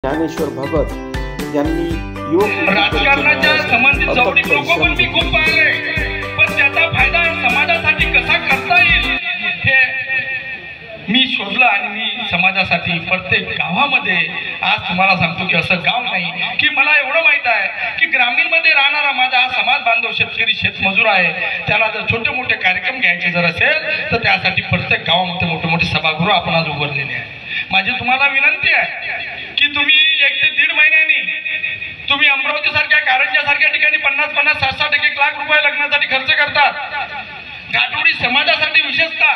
ज्ञानेश्वर भगत यांनी राजकारणाच्या संबंधित जवळीक लोक पण मी खूप पाहिले, पण त्याचा फायदा समाजासाठी कसा करता येईल हे मी शोधलं आणि मी समाजासाठी प्रत्येक गावामध्ये आज तुम्हाला सांगतो की असं गाव नाही की मला एवढं माहित आहे की ग्रामीणमध्ये राहणारा माझा हा समाज बांधव शेतकरी शेतमजूर आहे, त्याला जर छोटे मोठे कार्यक्रम घ्यायचे जर असेल तर त्यासाठी प्रत्येक गावामध्ये मोठे मोठे सभागृह आपण आज उभारलेले आहे। माझी तुम्हाला विनंती आहे की तुम्ही 1 ते 1.5 महिन्यांनी तुम्ही अमरावती सारख्या कारंजा सारख्या ठिकाणी 50-50, 60-60 1 लाख रुपये लग्नासाठी खर्च करतात। घाटोडी समाजासाठी विशेषतः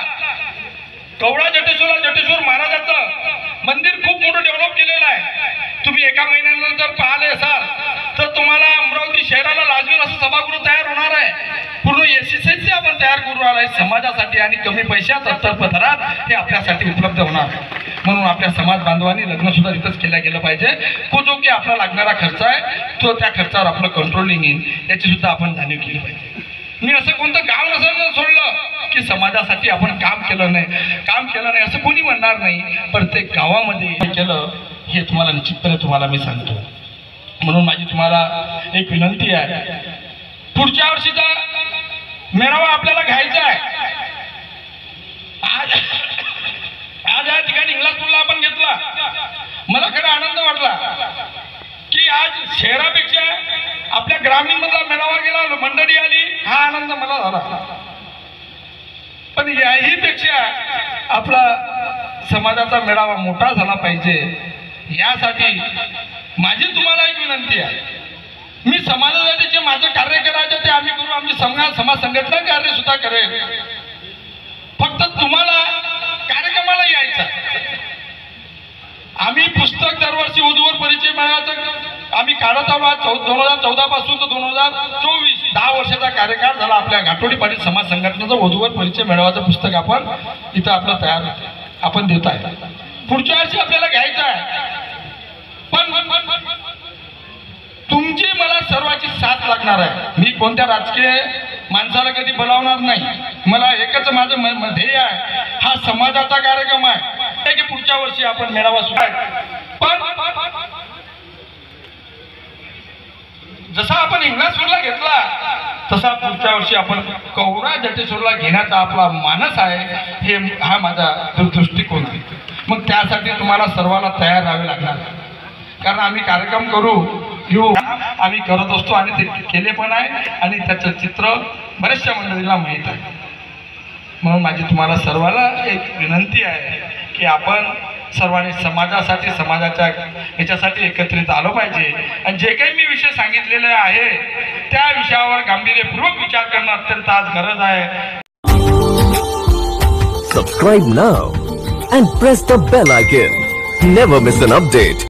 कवडा जटेश्वर महाराजाचं मंदिर खूप मोठं डेव्हलप केलेलं आहे। तुम्ही एका महिन्यानंतर जर पाहिले असाल तर तुम्हाला अमरावती शहराला लाजवेल असं सभागृह तयार होणार आहे। पूर्ण एसीसीचे आपण तयार करू आहे समाजासाठी आणि कमी पैशात अत्तरपथरात हे आपल्यासाठी उपलब्ध होणार आहे। म्हणून आपल्या समाज बांधवांनी लग्न सुद्धा इथंच केलं गेलं पाहिजे। तो जो की आपला लागणारा खर्च आहे तो त्या खर्चावर आपलं कंट्रोलिंग येईल याची सुद्धा आपण जाणीव केली पाहिजे। मी असं कोणतं गाव नसलं सोडलं की समाजासाठी आपण काम केलं नाही असं कोणी म्हणणार नाही। प्रत्येक गावामध्ये केलं हे तुम्हाला निश्चितपणे तुम्हाला मी सांगतो। म्हणून माझी तुम्हाला एक विनंती आहे, पुढच्या वर्षीचा मेळावा आपल्याला घ्यायचा आहे। आज या ठिकाणी इंग्लासपूरला आपण घेतला, मला खरा आनंद वाटला की आज शहरापेक्षा आपल्या ग्रामीण मधला मेळावा गेला, मंडळी आली, हा आनंद मला झाला। पण याही पेक्षा आपला समाजाचा मेळावा मोठा झाला पाहिजे यासाठी माझी तुम्हाला एक विनंती आहे। मी समाजासाठी जे माझं कार्य करायचं ते आम्ही करू, आमची समाज संघटना कार्य सुद्धा करेल। फक्त तुम्हाला कार्यक्रमाला यायचं। आम्ही पुस्तक दरवर्षी वधूवर परिचय मेळाव्याचं आम्ही काढत आलो। 2014 पासून तर 2024 10 वर्षाचा कार्यकाळ झाला आपल्या घाटोडी पाटील समाज संघटनेचं वधूवर परिचय मेळाव्याचं पुस्तक आपण इथं आपलं तयार आपण देत आहे। पुढच्या वर्षी आपल्याला घ्यायचं आहे, पण तुमची मला सर्वांची साथ लागणार आहे। मी कोणत्या राजकीय माणसाला कधी बोलावणार नाही, मला एकच माझं ध्येय आहे, हा समाजाचा कार्यक्रम आहे की पुढच्या वर्षी आपण मेळावा सुद्धा पण जसा आपण इंग्लासपूरला घेतला तसा पुढच्या वर्षी आपण कवडा जटेश्वरला घेण्याचा आपला मानस आहे, हे हा माझा दृष्टिकोन आहे। मग त्यासाठी तुम्हाला सर्वांना तयार राहावे लागणार, कारण आम्ही कार्यक्रम घेऊ आम्ही करत असतो आणि ते केले पण आहे आणि त्याचं चित्र बऱ्याचशा मंडळीला माहीत आहे। म्हणून माझी तुम्हाला सर्वांना एक विनंती आहे की आपण सर्वांनी समाजासाठी समाजाच्या याच्यासाठी एकत्रित आलो पाहिजे आणि जे काही मी विषय सांगितलेले आहे त्या विषयावर गांभीर्यपूर्वक विचार करणं अत्यंत आज गरज आहे। Subscribe now and press the bell icon. Never miss an update.